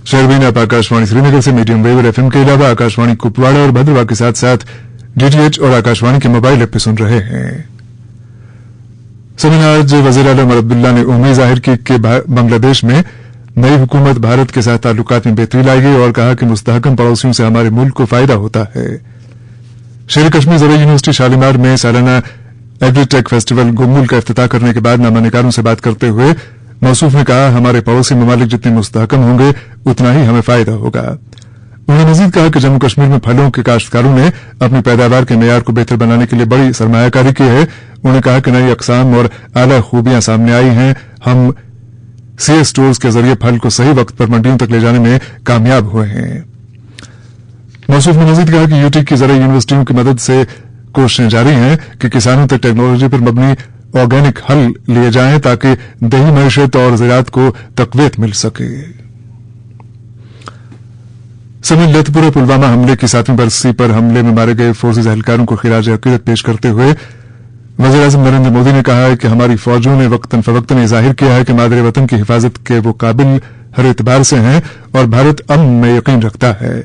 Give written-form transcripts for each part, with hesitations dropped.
शहरबीन आप आकाशवाणी श्रीनगर से medium wave और एफएम के अलावा आकाशवाणी कुपवाड़ा और भद्रवाह के साथ साथ डीटीएच और आकाशवाणी के मोबाइल ऐप पे सुन रहे हैं। सभी आज वजीर आला उमर अब्दुल्ला ने उम्मीद जाहिर की कि बांग्लादेश में नई हुकूमत भारत के साथ ताल्लुकात में बेहतरी लाएगी और कहा कि मुस्तहकम पड़ोसियों से हमारे मुल्क को फायदा होता है। शेर कश्मीर ज़राई यूनिवर्सिटी शालीमार में सालाना एग्रीटेक फेस्टिवल गुम्मुल का इफ्तिताह करने के बाद नामानिकारों से बात करते हुए मौसूफ ने कहा, हमारे पड़ोसी ममालिक जितने मुस्तहकम होंगे उतना ही हमें फायदा होगा। उन्होंने मजीद कहा कि जम्मू कश्मीर में फलों के काश्तकारों ने अपनी पैदावार के मेयार को बेहतर बनाने के लिए बड़ी सरमायाकारी की है। उन्होंने कहा कि नई अकसाम और आला खूबियां सामने आई हैं। हम सीए स्टोर्स के जरिए फल को सही वक्त पर मंडियों तक ले जाने में कामयाब हुए हैं। मौसूफ ने मजीद कहा कि यूटी की ज़राई यूनिवर्सिटियों की मदद से कोशिशें जारी हैं कि किसानों तक टेक्नोलॉजी पर मबनी ऑर्गेनिक हल लिए जाएं ताकि देही मईशत और ज़राअत को तक़वियत मिल सके। समेत लतपुरा पुलवामा हमले की 7वीं बरसी पर हमले में मारे गए फोर्सेज एहलकारों को खिराज अकीदत पेश करते हुए वज़ीर आज़म नरेंद्र मोदी ने कहा है कि हमारी फौजों ने वक्तन फवक्तन ये जाहिर किया है कि मादरे वतन की हिफाजत के वो काबिल हर एतबार से हैं और भारत अमन में यकीन रखता है।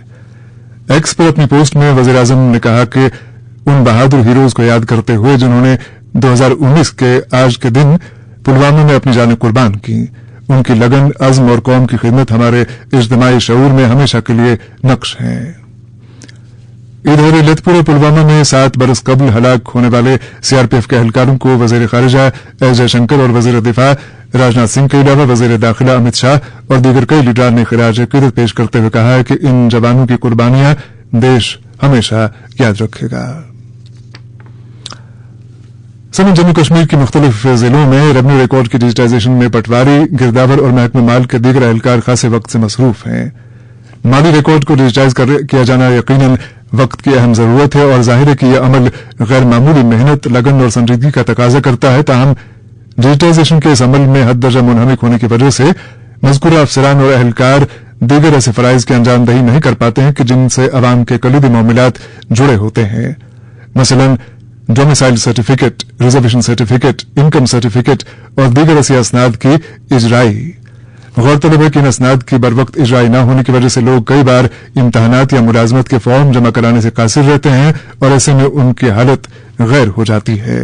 एक्स पर अपनी पोस्ट में वज़ीर आज़म ने कहा कि उन बहादुर हीरोज को याद करते हुए जिन्होंने 2019 के आज के दिन पुलवामा में अपनी जानें कुर्बान की, उनकी लगन, अज़्म और कौम की खिदमत हमारे इज्तिमाई शऊर में हमेशा के लिए नक्श है। इधर लतपुरा पुलवामा में 7 बरस कबल हलाक होने वाले सीआरपीएफ के एहलकारों को वजीर खारिजा एस जयशंकर और वजीर दिफा राजनाथ सिंह के अलावा वजीर दाखिला अमित शाह और दीगर कई लीडरान ने खिराज अकीदत पेश करते हुए कहा है कि इन जवानों की कुर्बानियां देश हमेशा याद रखेगा। समेत जम्मू कश्मीर की मुख्तलिफ जिलों में रेवेन्यू रिकॉर्ड की डिजिटाइजेशन में पटवारी, गिरदावर और महकमे माल के दीगर एहलकार खासे वक्त से मसरूफ हैं। माली रिकॉर्ड को डिजिटाइज किया जाना यकीनन वक्त की अहम जरूरत है और जाहिर है कि यह अमल गैर मामूली मेहनत, लगन और संजीदगी का तकाजा करता है। ताहम डिजिटाइजेशन के इस अमल में हद दर्जा मुनहमिक होने की वजह से मज़कूरा अफसरान और एहलकार दीगर ऐसे फराइज की अंजामदही नहीं कर पाते हैं कि जिनसे अवाम के कलीदी मामलात जुड़े होते हैं। मसलन domicile certificate, reservation certificate, income certificate और दीगर ऐसी असनाद की इजराई। गौरतलब है कि इन असनाद की बरवक्त इजराई न होने की वजह से लोग कई बार इम्तहानात या मुलाजमत के फॉर्म जमा कराने से कासिर रहते हैं और ऐसे में उनकी हालत गैर हो जाती है।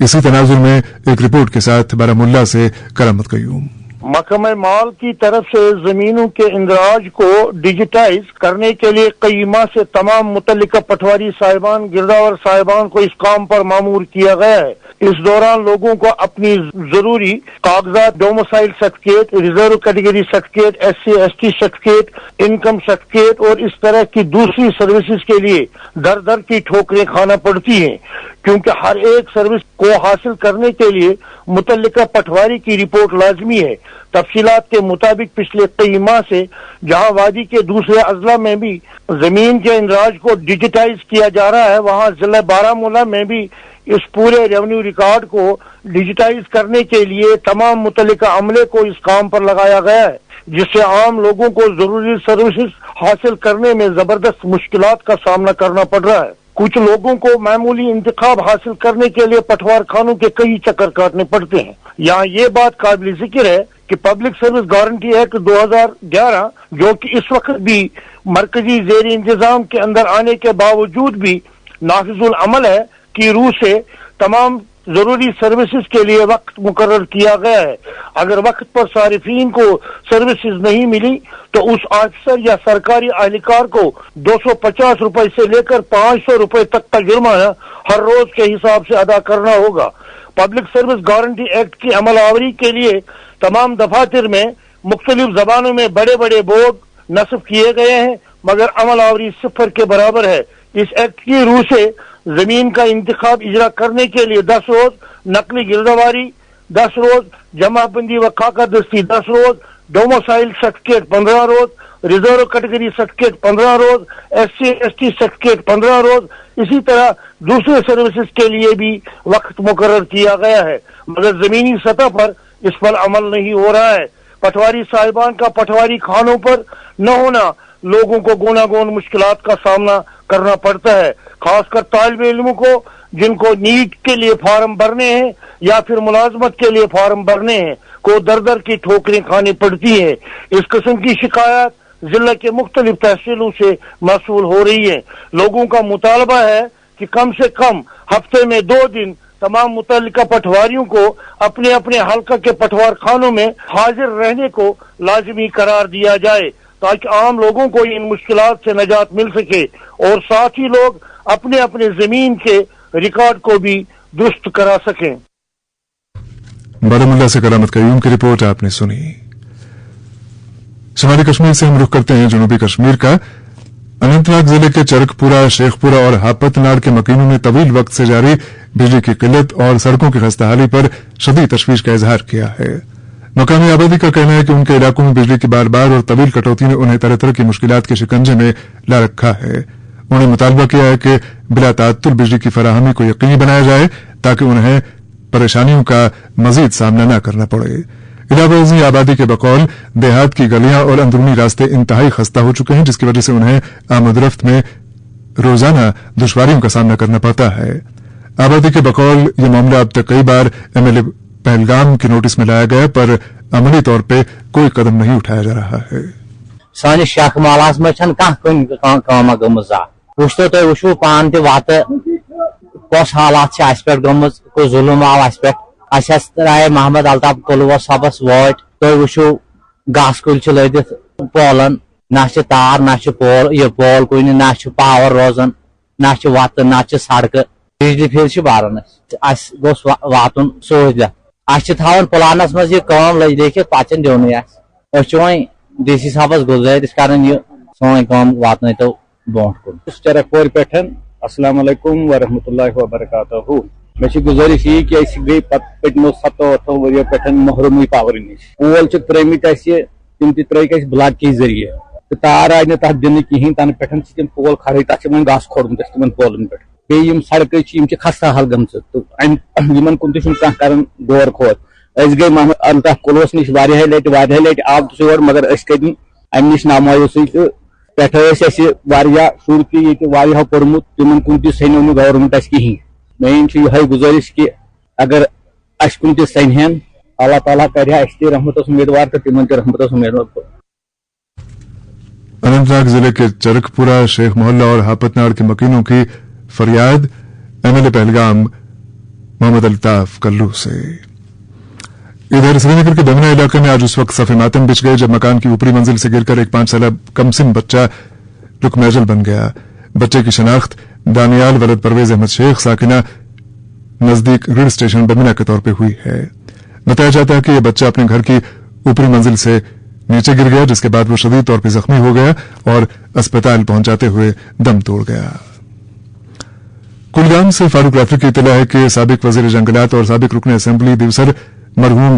इसी तनाजुर में एक रिपोर्ट के साथ बारामुल्ला से करामत कयूम। महकमा माल की तरफ से जमीनों के इंदराज को डिजिटाइज करने के लिए कई माह से तमाम मुतल्लिका पटवारी साहिबान, गिरदावर साहिबान को इस काम पर मामूर किया गया है। इस दौरान लोगों को अपनी जरूरी कागजात, domicile certificate, reserve category certificate, SC/ST certificate, income certificate और इस तरह की दूसरी सर्विसेज के लिए दर दर की ठोकरें खाना पड़ती हैं, क्योंकि हर एक सर्विस को हासिल करने के लिए मुतल्लिका पटवारी की रिपोर्ट लाजमी है। तफसीलात के मुताबिक पिछले कई माह से जहां वादी के दूसरे अजला में भी जमीन के इंदराज को डिजिटाइज किया जा रहा है, वहां जिला बारामूला में भी इस पूरे रेवेन्यू रिकॉर्ड को डिजिटाइज करने के लिए तमाम मुतल्लिका अमले को इस काम पर लगाया गया है, जिससे आम लोगों को जरूरी सर्विसेज हासिल करने में जबरदस्त मुश्किलात का सामना करना पड़ रहा है। कुछ लोगों को मामूली इंतखाब हासिल करने के लिए पटवार खानों के कई चक्कर काटने पड़ते हैं। यहाँ ये बात काबिल जिक्र है कि पब्लिक सर्विस गारंटी एक्ट 2011, जो कि इस वक्त भी मरकजी जेर इंतजाम के अंदर आने के बावजूद भी नाफिजुल अमल है, की रूह से तमाम जरूरी सर्विसेज के लिए वक्त मुकर्रर किया गया है। अगर वक्त पर सारिफीन को सर्विसेज नहीं मिली तो उस ऑफिसर या सरकारी एहलकार को 250 रुपए से लेकर 500 रुपए तक का जुर्माना हर रोज के हिसाब से अदा करना होगा। पब्लिक सर्विस गारंटी एक्ट की अमलावरी के लिए तमाम दफातर में मुख्तलिफ जबानों में बड़े बड़े बोर्ड नस्ब किए गए हैं, मगर अमलावरी सिफर के बराबर है। इस एक्ट की रूह से जमीन का इंतखाब इजरा करने के लिए 10 रोज, नकली गिरदावारी 10 रोज, जमाबंदी व खाका दस्ती 10 रोज, डोमिसाइल सर्टिफिकेट 15 रोज, रिजर्व कैटेगरी सर्टिफिकेट 15 रोज, SC/ST सर्टिफिकेट 15 रोज, इसी तरह दूसरे सर्विसेज के लिए भी वक्त मुकर्रर किया गया है, मगर जमीनी सतह पर इस पर अमल नहीं हो रहा है। पटवारी साहिबान का पटवारी खानों पर न होना लोगों को गुनागोन मुश्किलात का सामना करना पड़ता है, खासकर तालिब इल्मों को जिनको नीट के लिए फार्म भरने हैं या फिर मुलाजमत के लिए फार्म भरने हैं। को दर दर की ठोकरें खानी पड़ती हैं। इस किस्म की शिकायत जिला के मुख्तलिफ तहसीलों से मौसूल हो रही है। लोगों का मुतालबा है कि कम से कम हफ्ते में 2 दिन तमाम मुतल्लिका पटवारियों को अपने अपने हल्का के पटवार खानों में हाजिर रहने को लाजमी करार दिया जाए, ताकि आम लोगों को इन मुश्किलात से निजात मिल सके और साथ ही लोग अपने अपने जमीन के रिकॉर्ड को भी दुरुस्त करा सकें। बारामुल्ला से करामत कयूम की रिपोर्ट आपने सुनी। शुमाली कश्मीर से हम रुख करते हैं जनूबी कश्मीर का। अनंतनाग जिले के चरकपुरा, शेखपुरा और हापतनाड़ के मकीनों में तवील वक्त से जारी बिजली की किल्लत और सड़कों की खस्ताहाली पर शदीद तशवीश का इजहार किया है। मकामी आबादी का कहना है कि उनके इलाकों में बिजली की बार बार और तवील कटौती ने उन्हें तरह तरह की मुश्किलात के शिकंजे में ला रखा है। उन्होंने मुतालबा किया है कि बिला ताअत्तुल बिजली की फराहमी को यकीनी बनाया जाए ताकि उन्हें परेशानियों का मजीद सामना न करना पड़े। इलाहाबादी आबादी के बकौल देहात की गलियां और अंदरूनी रास्ते इंतहाई खस्ता हो चुके हैं, जिसकी वजह से उन्हें आमदरफ्त में रोजाना दुश्वारियों का सामना करना पड़ता है। आबादी के बकौल ये मामला अब तक कई बार एमएलए पहलगाम के नोटिस में लाया गया, पर अमली तौर पर कोई कदम नहीं उठाया जा रहा है। सानि शाख मालास में काम गमज वुचो तुम वुचो पान तत कस हालात पे गमज को जुलम आव अस पे तराए मोहम्मद अल्ताफ कलवा सबस वाट तुम वुचो घास कुल लदित पोलन ना तार ना पोल यह पोल कुन ना पावर रोजान ना वत ना सड़क बिजली फिर बारन अस गोस वातुन सहूलियत अस प्लानस मज यह लिखित पचन दिन वो डीसी साहबस गुजारिश कर सोन कम वातन तो ब्रोह कुन चरकपुर पे अस्सलाम वालेकुम वरहमतुल्लाहि वबरकातुहू। मे गुजारिश यी कि गई पतमो 7 वरियो पे महरूम पावर नश पोल त्रमित तम त्रक ब्लॉक के जरिए तो तार आय तथ दिन कहें तन पे तम पोल खड़े तक घास खोड़मुत तम पोलन पे बेम सड़क खस्ता हल गम तो कुन कर गौर खोत गई मोहम्मद अल्ताफ कुलवस नश वारिया लट आव सोर मगर अम नश नामायूस पे शुर तह पोर्मुत तिमन कुन सनो न गवर्नमेंट कहें। मेन यह गुजारिश कि अगर अस कुन सनहन अल्लाह ताला कर रहमत उम्मीदवार तो तिमन रहमत उम्मीदवार। अनंतनाग जिले के चरकपुरा, शेख मोहल्ला और हापतनाड़ के मकीनों की फरियाद एमएलए पहलगाम मोहम्मद अल्ताफ कल्लू से। इधर श्रीनगर के बमना इलाके में आज उस वक्त सफे मातम बिछ गए जब मकान की ऊपरी मंजिल से गिरकर एक 5 साल कमसिन बच्चा रुकमैजल बन गया। बच्चे की शनाख्त दानियाल वलद परवेज अहमद शेख साकिना नजदीक ऋण स्टेशन बमना के तौर पर हुई है। बताया जाता है कि यह बच्चा अपने घर की ऊपरी मंजिल से नीचे गिर गया, जिसके बाद वो शदीद तौर पर जख्मी हो गया और अस्पताल पहुंचाते हुए दम तोड़ गया। कुलगाम से फारूक राफी की इत्तला है कि साबिक वजीर जंगलात और साबिक रुकन असेंबली दिवसर मरहूम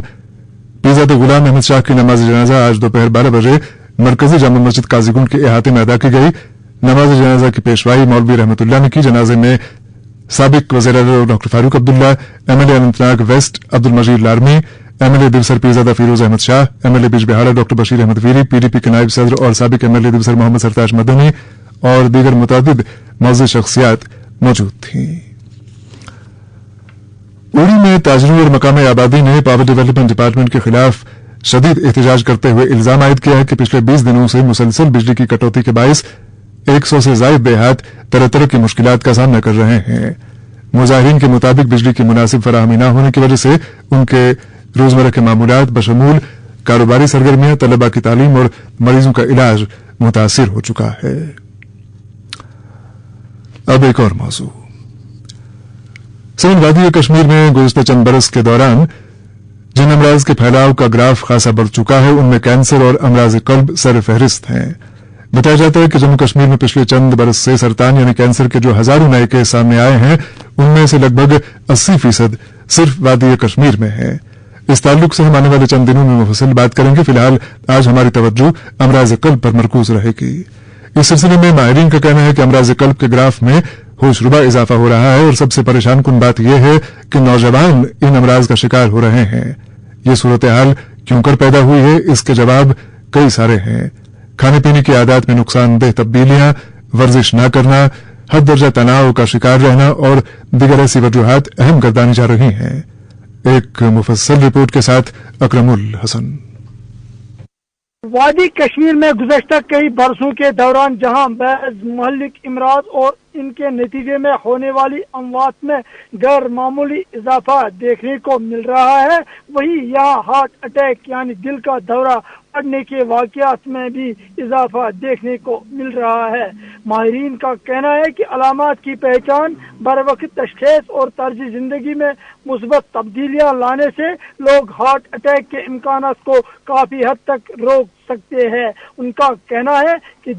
पीरजादा गुलाम अहमद शाह की नमाज जनाजा आज दोपहर 12 बजे मरकजी जामा मस्जिद काजीगुंड के अहाते में अदा की गई। नमाज जनाजा की पेशवाई मौलवी रहमतुल्लाह ने की। जनाजे में साबिक वज़ीर doctor Farooq Abdullah, MLA Anantnag west Abdul Majeed Larmi, MLA Devsar Peerzada Firoz Ahmad Shah, MLA Bijbehara doctor Bashir Ahmad Veeri, PDP के नायब सदर और साबिक एमएलए दिवसर मोहम्मद सरताज मदनी और दीगर मुतादिद मौजूद शख्सियात मौजूद थीं। उड़ी में ताजरों और मकामी आबादी ने पावर डेवलपमेंट डिपार्टमेंट के खिलाफ शदीद एहतजाज करते हुए इल्जाम आयद किया है कि पिछले 20 दिनों से मुसलसल बिजली की कटौती के बायस 100 से ज्यादा देहात तरह तरह की मुश्किलात का सामना कर रहे हैं। मुजाहिरीन के मुताबिक बिजली की मुनासिब फराहमी न होने की वजह से उनके रोजमर्रा के मामूलात बशमूल कारोबारी सरगर्मियां, तलबा की तालीम और मरीजों का इलाज मुतासिर हो चुका है। अब एक और मौजू। सिंध वादी कश्मीर में गुज़िश्ता चंद बरस के दौरान जिन अमराज के फैलाव का ग्राफ खासा बढ़ चुका है, उनमें कैंसर और अमराज कल्ब सर फहरिस्त हैं। बताया जाता है कि जम्मू कश्मीर में पिछले चंद बरस से सरतान यानी कैंसर के जो हजारों नए केस सामने आए हैं, उनमें से लगभग 80% सिर्फ वादी कश्मीर में है। इस ताल्लुक से हम आने वाले चंद दिनों में मुफस्सिल बात करेंगे। फिलहाल आज हमारी तवज्जो अमराज कल्ब पर मरकूज रहेगी। इस सिलसिले में माहिरीन का कहना है कि अमराज कल्ब के ग्राफ में होशरुबा इजाफा हो रहा है और सबसे परेशान कुन बात यह है कि नौजवान इन अमराज का शिकार हो रहे हैं। ये सूरत हाल क्यों कर पैदा हुई है, इसके जवाब कई सारे हैं। खाने पीने की आदत में नुकसानदेह तब्दीलियां, वर्जिश न करना, हद दर्जा तनाव का शिकार रहना और दीगर ऐसी वजूहात अहम गर्दानी जा रही हैं। एक मुफस्सल रिपोर्ट के साथ अकरमुल हसन। वादी कश्मीर में गुज़श्ता कई बरसों के दौरान जहां महज महलिक इमराज और इनके नतीजे में होने वाली अमवात में गैर मामूली इजाफा देखने को मिल रहा है, वहीं यहाँ हार्ट अटैक यानी दिल का दौरा पड़ने के वाक़यात में भी इजाफा देखने को मिल रहा है। माहिरीन का कहना है कि अलामात की पहचान, बरवक्त तशख़ीस और तर्ज जिंदगी में मुस्बत तब्दीलियां लाने से लोग हार्ट अटैक के इम्कानात को काफी हद तक रोक सकते हैं। उनका कहना है कि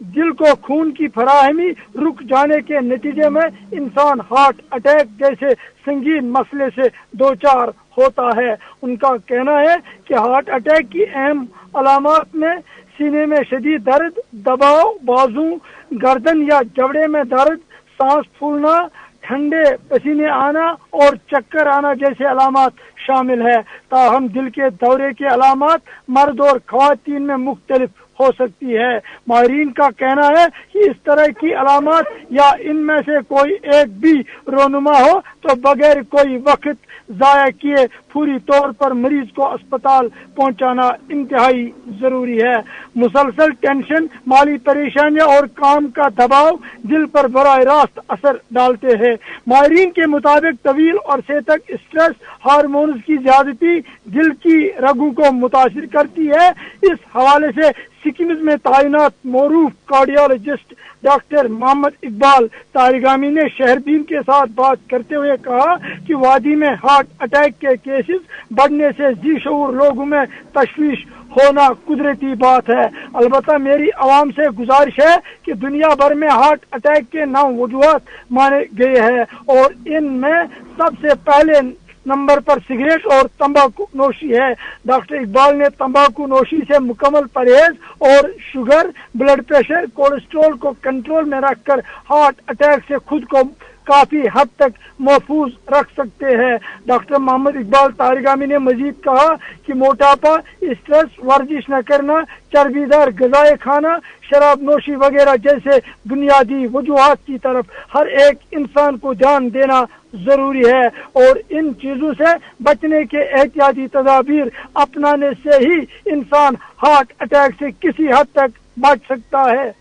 दिल को खून की फराहमी रुक जाने के नतीजे में इंसान हार्ट अटैक जैसे संगीन मसले से दो चार होता है। उनका कहना है कि हार्ट अटैक की अहम अलामत में सीने में शदीद दर्द, दबाव, बाजू, गर्दन या जबड़े में दर्द, सांस फूलना, ठंडे पसीने आना और चक्कर आना जैसे अलामत शामिल है। ताहम दिल के दौरे के अलामत मर्द और ख़वातीन में मुख्तलिफ हो सकती है। माहिरीन का कहना है कि इस तरह की अलामत या इनमें से कोई एक भी रोनुमा हो तो बगैर कोई वक्त जाया किए पूरी तौर पर मरीज को अस्पताल पहुंचाना इंतहाई जरूरी है। मुसलसल टेंशन, माली परेशानियां और काम का दबाव दिल पर बराह रास्त असर डालते हैं। माहिरीन के मुताबिक तवील और सेहतक स्ट्रेस हार्मोन्स की ज्यादती दिल की रगों को मुतासिर करती है। इस हवाले से सिक्किम में तैनात मौरूफ कार्डियोलॉजिस्ट डॉक्टर मोहम्मद इकबाल तारिगामी ने शहरबीन के साथ बात करते हुए कहा कि वादी में हार्ट अटैक के केसेस बढ़ने से जी शऊर लोगों में तशवीश होना कुदरती बात है। अलबत्ता मेरी आवाम से गुजारिश है कि दुनिया भर में हार्ट अटैक के 9 वजूहात माने गए हैं और इनमें सबसे पहले नंबर पर सिगरेट और तंबाकू नोशी है। डॉक्टर इकबाल ने तंबाकू नोशी से मुकम्मल परहेज और शुगर, ब्लड प्रेशर, कोलेस्ट्रॉल को कंट्रोल में रखकर हार्ट अटैक से खुद को काफी हद तक महफूज रख सकते हैं। डॉक्टर मोहम्मद इकबाल तारिगामी ने मजीद कहा कि मोटापा, स्ट्रेस, वर्जिश न करना, चर्बीदार ग़िज़ाएं खाना, शराब नोशी वगैरह जैसे बुनियादी वजूहात की तरफ हर एक इंसान को ध्यान देना जरूरी है और इन चीजों से बचने के एहतियाती तदाबीर अपनाने से ही इंसान हार्ट अटैक से किसी हद तक बच सकता है।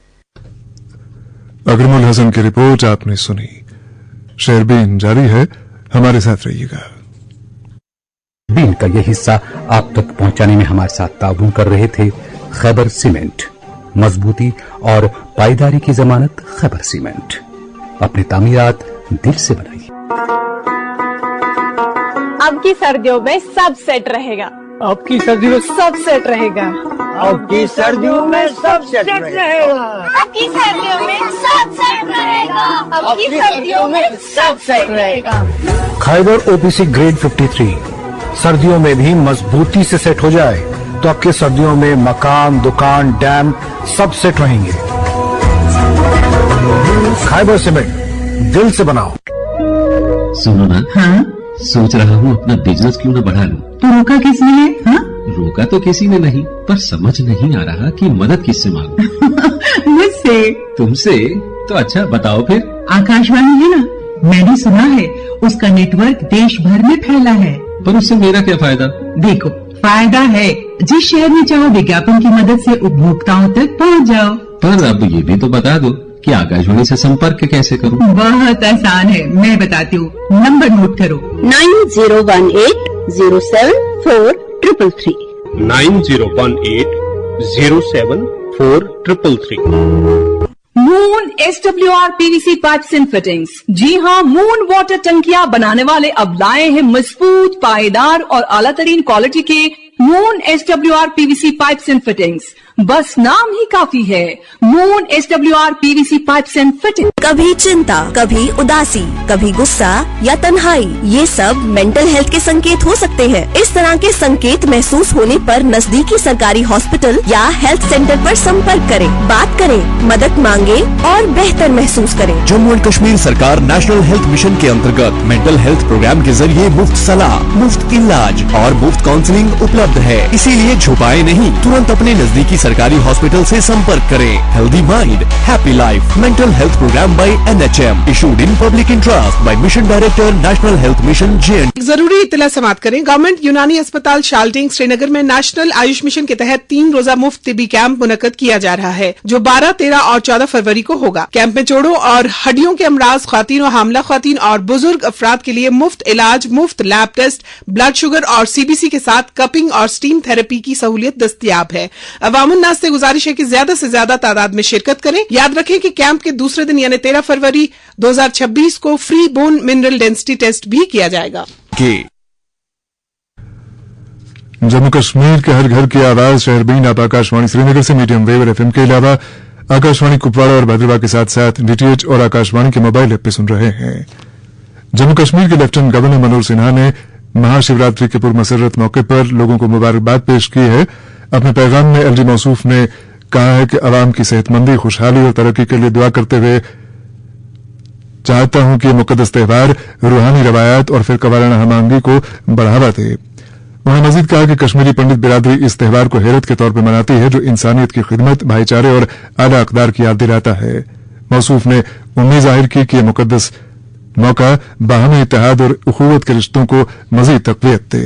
अकरमुल हसन की रिपोर्ट आपने सुनी। शेरबीन जारी है, हमारे साथ रहिएगा। बीन का ये हिस्सा आप तक पहुंचाने में हमारे साथ ताउन कर रहे थे खैबर सीमेंट। मजबूती और पायदारी की जमानत खैबर सीमेंट। अपनी तामीरात दिल से बनाइए। अब की सर्दियों में सब सेट रहेगा। अब की सर्दियों में सब सेट रहेगा। अब की सर्दियों में सब सेट रहेगा। अब की सर्दियों में सब सेट रहेगा। अब की सर्दियों में सब सेट रहेगा। खैबर ओपीसी ग्रेड 53 सर्दियों में भी मजबूती से सेट हो जाए तो आपके सर्दियों में मकान, दुकान, डैम सब सेट रहेंगे। खैबर सीमेंट, दिल से बनाओ। सुनो ना, हाँ? सोच रहा हूँ अपना बिजनेस क्यों न बढ़ा लूं। तो रोका किसने है? हाँ? रोका तो किसी ने नहीं, पर समझ नहीं आ रहा कि मदद किससे मांगूं। मुझसे। तुमसे? तो अच्छा बताओ फिर। आकाशवाणी है ना, मैंने सुना है उसका नेटवर्क देश भर में फैला है। पर उससे मेरा क्या फायदा? देखो, फायदा है। जिस शहर में चाहो विज्ञापन की मदद से उपभोक्ताओं तक पहुँच जाओ। पर अब ये भी तो बता दो कि आकाशवाणी से संपर्क कैसे करूं? बहुत आसान है, मैं बताती हूँ। नंबर नोट करो। 9018074333 9018074333। Moon SWR PVC pipes and fittings. जी हाँ, मून वाटर टंकियां बनाने वाले अब लाए हैं मजबूत, पायदार और आला तरीन क्वालिटी के moon SWR PVC pipes and fittings. बस नाम ही काफी है। Moon SWR PVC pipes and fitting. कभी चिंता, कभी उदासी, कभी गुस्सा या तन्हाई, ये सब मेंटल हेल्थ के संकेत हो सकते हैं। इस तरह के संकेत महसूस होने पर नजदीकी सरकारी हॉस्पिटल या हेल्थ सेंटर पर संपर्क करें, बात करें, मदद मांगे और बेहतर महसूस करें। जम्मू एंड कश्मीर सरकार नेशनल हेल्थ मिशन के अंतर्गत मेंटल हेल्थ प्रोग्राम के जरिए मुफ्त सलाह, मुफ्त इलाज और मुफ्त काउंसलिंग उपलब्ध है। इसीलिए छुपाए नहीं, तुरंत अपने नजदीकी सरकारी हॉस्पिटल से संपर्क करें। Healthy mind, happy life mental health programme by NHM. Issued in public interest by Mission Director, National Health Mission, JNT. जरूरी इत्तला समाप्त करें। गवर्नमेंट यूनानी अस्पताल शाल्टिंग श्रीनगर में नेशनल आयुष मिशन के तहत 3 रोजा मुफ्त तिबी कैंप मुनक्कद किया जा रहा है, जो 12, 13 और 14 फरवरी को होगा। कैंप में जोड़ों और हड्डियों के अमराज, ख्वातीन और हामला ख्वातीन और बुजुर्ग अफराद के लिए मुफ्त इलाज, मुफ्त लैब टेस्ट, ब्लड शुगर और CBC के साथ कपिंग और स्टीम थेरेपी की सहूलियत दस्तयाब है। अवामुन्नास से गुजारिश है कि ज्यादा से ज्यादा तादाद में शिरकत करें। याद रखें कि कैंप के दूसरे दिन यानी 13 फरवरी 2026 को free bone mineral density test भी किया जाएगा। जम्मू कश्मीर के हर घर की आवाज शहरबीन आप आकाशवाणी श्रीनगर से मीडियम वेव और FM के अलावा आकाशवाणी कुपवाड़ा और भद्रवा के साथ साथ DTH और आकाशवाणी के मोबाइल ऐप पे सुन रहे हैं। जम्मू कश्मीर के लेफ्टिनेंट गवर्नर मनोज सिन्हा ने महाशिवरात्रि के पूर्व मसरत मौके पर लोगों को मुबारकबाद पेश की है। अपने पैगाम में LG मौसूफ ने कहा है कि अवाम की सेहतमंदी, खुशहाली और तरक्की के लिए दुआ करते हुए चाहता हूं कि ये मुकद्दस त्यौहार रूहानी रवायात और फिर कवाराना हमआहंगी को बढ़ावा दे। उन्होंने मजीद कहा कि कश्मीरी पंडित बिरादरी इस त्यौहार को हैरत के तौर पर मनाती है, जो इंसानियत की खिदमत, भाईचारे और आला अकदार की याद दिलाता है। मौसूफ ने उम्मीद जाहिर की कि यह मुकद्दस मौका बाहमी इत्तेहाद और उखुवत के रिश्तों को मजीद तकवीत दे।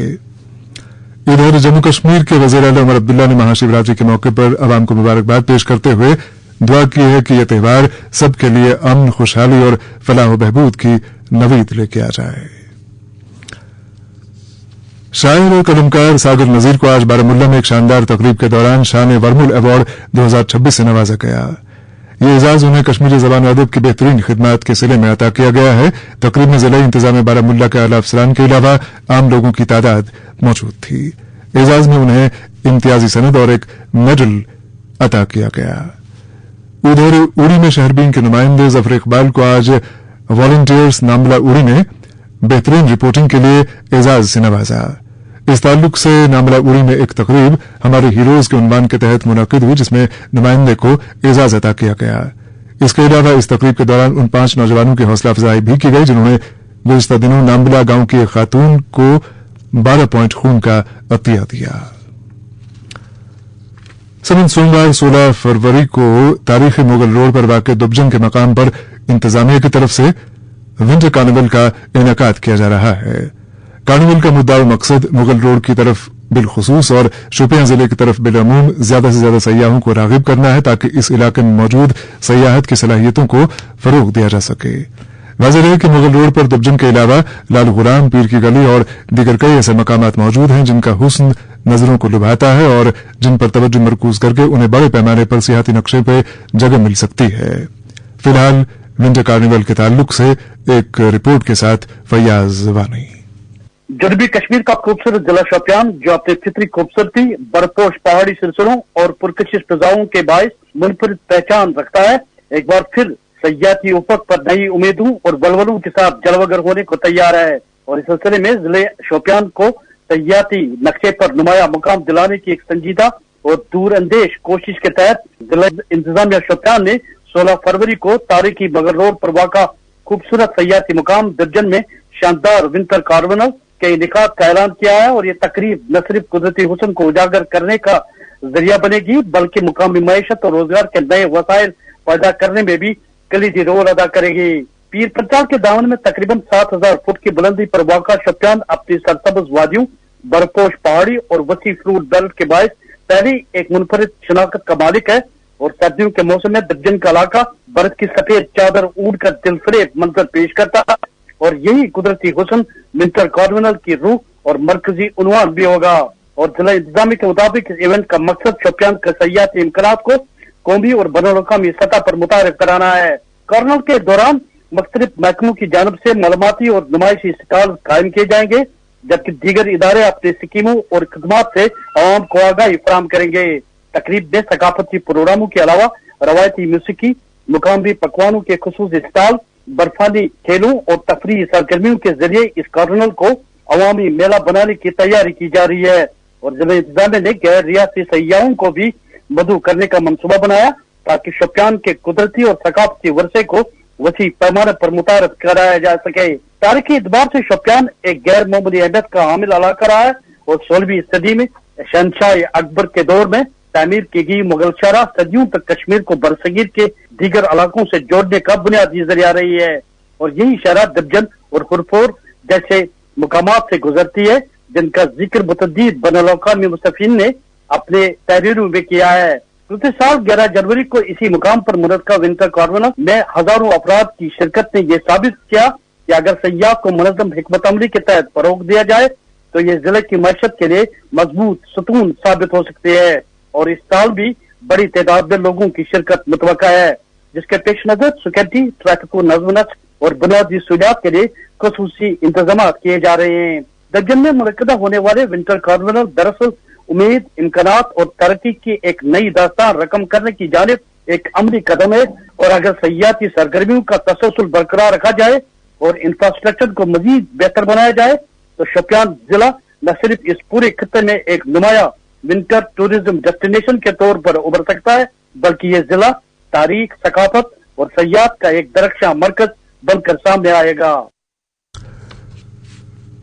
इधर जम्मू कश्मीर के वजीर आला उमर अब्दुल्ला ने महाशिवरात्रि के मौके पर अवाम को मुबारकबाद पेश करते हुए दुआ की है कि यह त्यौहार सबके लिए अमन, खुशहाली और फलाह बहबूद की नवीद लेके आ जाए। शायर और कलमकार सागर नजीर को आज बारामुल्ला में एक शानदार तकरीब के दौरान शान वर्मुल अवार्ड 2026 से नवाजा गया। ये एजाज उन्हें कश्मीरी जबान अदब की बेहतरीन खिदमत के सिले में अता किया गया है। तकरीब में जिला इंतजाम बारामुल्ला के आला अफसरान के अलावा आम लोगों की तादाद मौजूद थी। एजाज में उन्हें इम्तियाजी सनद और एक मेडल अता किया गया। उधर उड़ी में शहरबीन के नुमाइंदे जफर इकबाल को आज वॉलंटियर्स नामला उड़ी ने बेहतरीन रिपोर्टिंग के लिए एजाज से नवाजा। इस ताल्लुक से नामला उड़ी में एक तकरीब हमारे हीरोज के उन्वान के तहत मुनाकिद हुई, जिसमें नुमाइंदे को एजाज अता किया गया। इसके अलावा इस तकरीब के दौरान उन 5 नौजवानों की हौसला अफजाई भी की गई जिन्होंने गुज़िश्ता दिनों नामला गांव की एक खातून को 12 पॉइंट खून का अतिया दिया। सोमवार 16 फरवरी को तारीखी मुगल रोड पर वाक़ दुबजन के मकाम पर इंतजामिया की तरफ से विंटर कार्निवल का इनेकाद किया जा रहा है। कार्निवल का मुद्दा और मकसद मुगल रोड की तरफ बिलखुसूस और शोपियां जिले की तरफ बिलअमूम ज्यादा से ज्यादा सयाहों को रागिब करना है, ताकि इस इलाके में मौजूद सयाहत की सलाहियतों को फरोग दिया जा सके। वाज़ेह है कि मुगल रोड पर दुबजन के अलावा लाल गुलाम, पीर की गली और दीगर कई ऐसे मकामात मौजूद हैं जिनका हुस्न नजरों को लुभाता है और जिन पर तवज्जो मरकूज करके उन्हें बड़े पैमाने पर सियाहती नक्शे पर जगह मिल सकती है। फिलहाल विंटर कार्निवल के ताल्लुक से एक रिपोर्ट के साथ फैयाज वानी। जनूबी कश्मीर का खूबसूरत जिला शोपियान, जो अपनी फितरी खूबसूरती, बर्फपोश पहाड़ी सिलसिलों और पुरकशिश फिजाओं के बायस मुनफरिद पहचान रखता है, एक बार फिर सयाहती उफक पर नई उम्मीदों और बलवलों के साथ जलवागर होने को तैयार है। और इस सिलसिले में जिले शोपियान को सयाहती नक्शे पर नुमाया मुकाम दिलाने की एक संजीदा और दूर अंदेश कोशिश के तहत जिला इंतजामिया शोपियान ने 16 फरवरी को तारीखी मगर रोड पर वाक़ा खूबसूरत सयाहती मुकाम दर्जन में शानदार विंटर कार्निवल के इनेकाद का ऐलान किया है। और ये तकरीब न सिर्फ कुदरती हुस्न को उजागर करने का जरिया बनेगी, बल्कि मुकामी मईशत और रोजगार के नए वसाइल पैदा करने में भी कलीदी रोल अदा करेगी। पीर पंचाल के दामन में तकरीबन 7000 फुट की बुलंदी पर वाक़ा शोपियान अपनी सरसब्ज वादियों, बर्फपोश पहाड़ी और वसी फ्रूट बेल्ट के बायस पहली एक मुनफरिद शनाख्त का मालिक है। और सर्दियों के मौसम में दर्जन का इलाका बर्फ की सफेद चादर उड़ कर दिलफरेब मंजर पेश करता है। और यही कुदरती हुस्न विंटर कार्निवल की रूह और मरकजी उन्वान भी होगा। और जिला इंतजामी के मुताबिक इस इवेंट का मकसद शोपियान के सयाहती इम्कानात को कौमी और बैनुल-अक़वामी सतह पर मुतारिफ कराना है। कार्निवल के दौरान मुख्तलिफ महकमों की जानब से मालूमाती और नुमाइशी स्टॉल कायम किए जाएंगे, जबकि दीगर इदारे अपनी स्कीमों और खदमात से आवाम को आगाही फराहम करेंगे। तकरीब में सकाफती प्रोग्रामों के अलावा रवायती मूसीकी, मुकामी पकवानों के खुसूसी स्टॉल, बर्फानी खेलों और तफरीही सरगर्मियों के जरिए इस कार्निवल को अवामी मेला बनाने की तैयारी की जा रही है। और जिला इंतजामिया ने गैर रियासी सयाहों को भी मदऊ करने का मंसूबा बनाया, ताकि शोपियान के कुदरती और सकाफती वर्षे को वसी पैमाने पर मुतारफ कराया जा सके। तारीखी एतबार से शोपियान एक गैर मामूली अहमियत का हामिल इलाका रहा है और 16वीं सदी में शहंशाह अकबर के दौर में तामीर की गई मुगल शाहराह सदियों तक कश्मीर को बरसगीर के दीगर इलाकों से जोड़ने का बुनियादी जरिया रही है और यही शाहराह दबजन और हुरफोर जैसे मुकामात से गुजरती है जिनका जिक्र मुतअद्दिद बैनुल-अक़वामी मुस्तफ़ीन ने अपने तहरीरों में किया है। पिछले साल 11 जनवरी को इसी मुकाम पर मुनक्कद विंटर कार्निवल में हजारों अफराद की शिरकत ने यह साबित किया कि अगर सयाह को मुनज़्ज़म हिकमत अमली के तहत फरोग दिया जाए तो ये जिले की मैशत के लिए मजबूत सतून साबित हो सकते हैं और इस साल भी बड़ी तादाद में लोगों की शिरकत मुतवक्का है, जिसके पेश नजर सिक्योरिटी, ट्रैफिक को नज़्म नस्क और बुनियादी सहूलियात के लिए खुसूसी इंतजाम किए जा रहे हैं। दर्जन में मुनक्कद होने वाले विंटर कार्निवल दरअसल उम्मीद, इम्कानात और तरक्की की एक नई दास्तान रकम करने की जानिब एक अमली कदम है और अगर सयाहती सरगर्मियों का तसलसल बरकरार रखा जाए और इंफ्रास्ट्रक्चर को मजीद बेहतर बनाया जाए तो शोपियान जिला न सिर्फ इस पूरे खत्ते में एक नुमाया विंटर टूरिज्म डेस्टिनेशन के तौर पर उभर सकता है बल्कि ये जिला तारीख, सकाफत और सयाहत का एक दरख्शां मरकज बनकर सामने आएगा।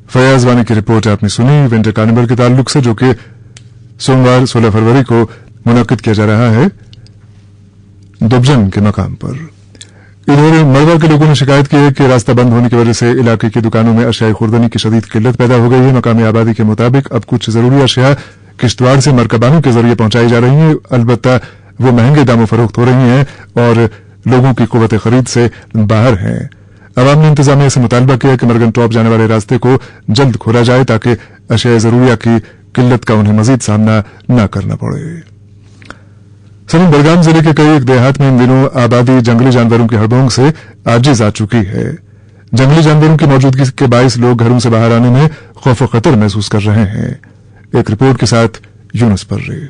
फयाज वानी की रिपोर्ट आपने सुनी विंटर कार्निवल के ताल्लुक से, जो कि सोमवार 16 फरवरी को मुनक्किद किया जा रहा है दुबजन के मकाम पर। इधर मलबा के लोगों ने शिकायत की है कि रास्ता बंद होने की वजह से इलाके की दुकानों में अशियाई खुर्दनी की शदीद किल्लत पैदा हो गई है। मकामी आबादी के मुताबिक अब कुछ जरूरी अशिया किश्तवाड़ से मरकबानों के जरिए पहुंचाई जा रही हैं, अलबत्ता वो महंगे दामों फरोख्त हो रही हैं और लोगों की कुव्वत खरीद से बाहर हैं। अवाम ने इंतजामिया से मुतालबा किया कि मरगन टॉप जाने वाले रास्ते को जल्द खोला जाए ताकि अशिया जरूरिया की किल्लत का उन्हें मजीद सामना न करना पड़े। सनी बड़गाम जिले के कई एक देहात में इन दिनों आबादी जंगली जानवरों के हड़बोंग से आजिज आ चुकी है। जंगली जानवरों की मौजूदगी के बायस लोग घरों से बाहर आने में खौफ व खतर महसूस कर रहे हैं। एक रिपोर्ट के साथ यूनुस पर्रे।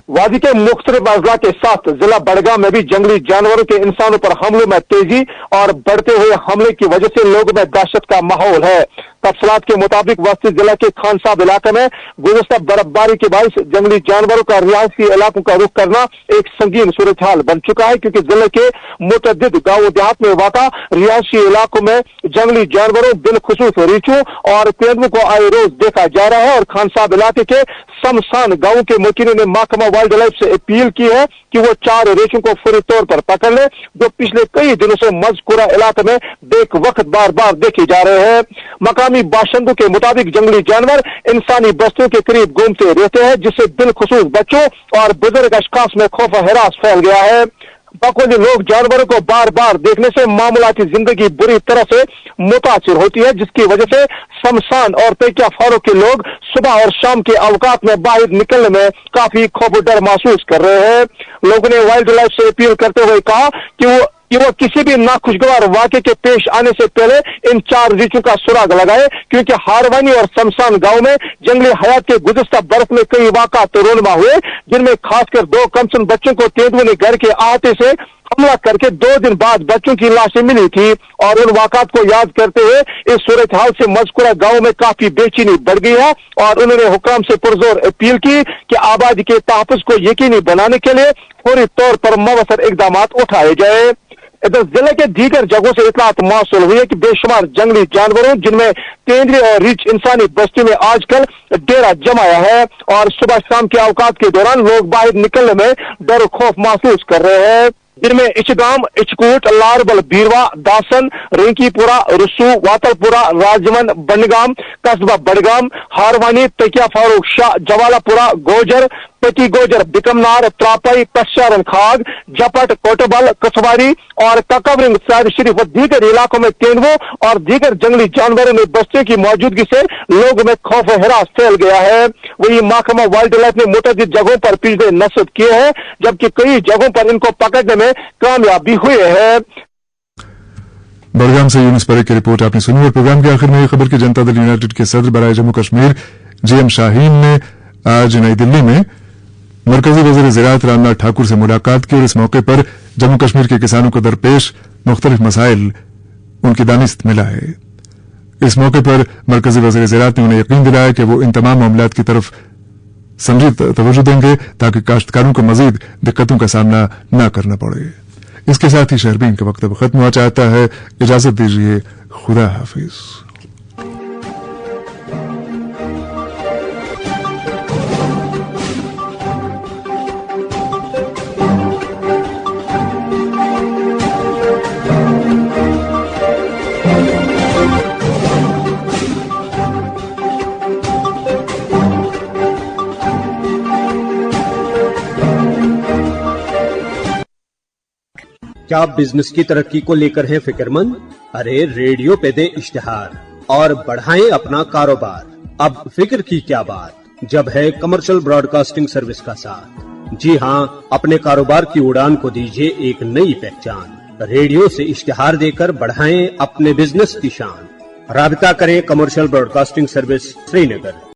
वादी के मुख्तलिफ अजला के साथ जिला बड़गाम में भी जंगली जानवरों के इंसानों पर हमलों में तेजी और बढ़ते हुए हमले की वजह से लोगों में दहशत का माहौल है। तफसलात के मुताबिक वस्ती जिला के खान साहब इलाके में गुज़श्ता बर्फबारी के बायस जंगली जानवरों का रिहायशी इलाकों का रुख करना एक संगीन सूरत हाल बन चुका है, क्योंकि जिले के मुतअद्दिद गाँव देहात में वाक़ा रिहायशी इलाकों में जंगली जानवरों बिलखुसूस रीछों और तेंदुओं को आए रोज देखा जा रहा है। और खान साहब इलाके के शमशान गाँव के मुकीनों ने महकमा वाइल्ड लाइफ से अपील की है कि वो 4 रेछों को फौरी तौर पर पकड़ ले जो पिछले कई दिनों से मज़कूरा इलाके में बेक वक्त बार बार देखे जा रहे हैं। मकामी बाशिंदों के मुताबिक जंगली जानवर इंसानी बस्तियों के करीब घूमते रहते हैं, जिससे बिलखुसूस बच्चों और बुजुर्ग अशखास में खौफ हरास फैल गया है। बकौली लोग जानवरों को बार बार देखने से मामूलाती जिंदगी बुरी तरह से मुतासिर होती है, जिसकी वजह से शमशान और तकिया फारों के लोग सुबह और शाम के अवकात में बाहर निकलने में काफी खौफ डर महसूस कर रहे हैं। लोगों ने वाइल्ड लाइफ से अपील करते हुए कहा कि वो किसी भी नाखुशगवार वाक़े के पेश आने से पहले इन 4 रीछों का सुराग लगाए, क्योंकि हारवानी और शमशान गांव में जंगली हयात के गुज़श्ता बरस में कई वाक़ात रोनमा हुए, जिनमें खासकर 2 कमसन बच्चों को तेंदुओं ने घर के अहाते से हमला करके 2 दिन बाद बच्चों की लाशें मिली थी। और उन वाक़ात को याद करते हुए इस सूरत हाल से मज़कूरा गांव में काफी बेचैनी बढ़ गई है और उन्होंने हुकाम से पुरजोर अपील की कि आबादी के तहफ़्फ़ुज़ को यकीनी बनाने के लिए फौरी तौर पर मवसर इक़दाम उठाए जाए। इधर जिले के दीगर जगहों से इतलात मौसूल हुई है कि बेशुमार जंगली जानवरों जिनमें तेंदुए और रीछ इंसानी बस्ती में आजकल डेरा जमाया है और सुबह शाम के अवकात के दौरान लोग बाहर निकलने में डर खौफ महसूस कर रहे हैं, जिनमें इचगाम, इचकूट, लारबल, बीरवा, दासन, रिंकीपुरा, रुसू, वातलपुरा, राजमन, बंडगाम, कस्बा बड़गाम, हारवानी, तकिया फारूक शाह, जवालापुरा, गोजर, पति गोजर, बिकमनार, त्रापई, कश्यारन खाग, जपट, कोटबल, कसवारी और ककबरिंग साहिब शरीफ और दीगर इलाकों में तेंदुओं और दीगर जंगली जानवरों में बस्तियों की मौजूदगी से लोगों में खौफ हरास फैल गया है। वही महकमा वाइल्ड लाइफ ने मुतअद्दिद जगहों पर पिंजरे नस्ब किए हैं, जबकि कई जगहों पर इनको पकड़ने में कामयाबी हुए हैं। बड़गाम से यूनुस पर्रे की रिपोर्ट आपने सुनी। और प्रोग्राम के आखिर में ये खबर कि जनता दल यूनाइटेड के सदर बराए जम्मू कश्मीर GM शाहीन ने आज नई दिल्ली में मरकजी वज़ीर ज़राअत रामनाथ ठाकुर से मुलाकात की और इस मौके पर जम्मू कश्मीर के किसानों को दरपेश मुख्तलिफ मसाइल उनकी दानिस्त मिला है। इस मौके पर मरकजी वज़ीर ज़राअत ने उन्हें यकीन दिलाया कि वो इन तमाम मामलात की तरफ संजीदा तवज्जो देंगे ताकि काश्तकारों को मजीद दिक्कतों का सामना न करना पड़े। इसके साथ ही शहरबीन का वक्त अब खत्म हुआ चाहता है। इजाजत दीजिए, खुदा हाफिज। क्या आप बिजनेस की तरक्की को लेकर हैं फिक्रमंद? अरे रेडियो पे दें इश्तिहार और बढ़ाएं अपना कारोबार। अब फिक्र की क्या बात, जब है कमर्शियल ब्रॉडकास्टिंग सर्विस का साथ। जी हाँ, अपने कारोबार की उड़ान को दीजिए एक नई पहचान। रेडियो से इश्तिहार देकर बढ़ाएं अपने बिजनेस की शान। राबिता करें कमर्शियल ब्रॉडकास्टिंग सर्विस, श्रीनगर।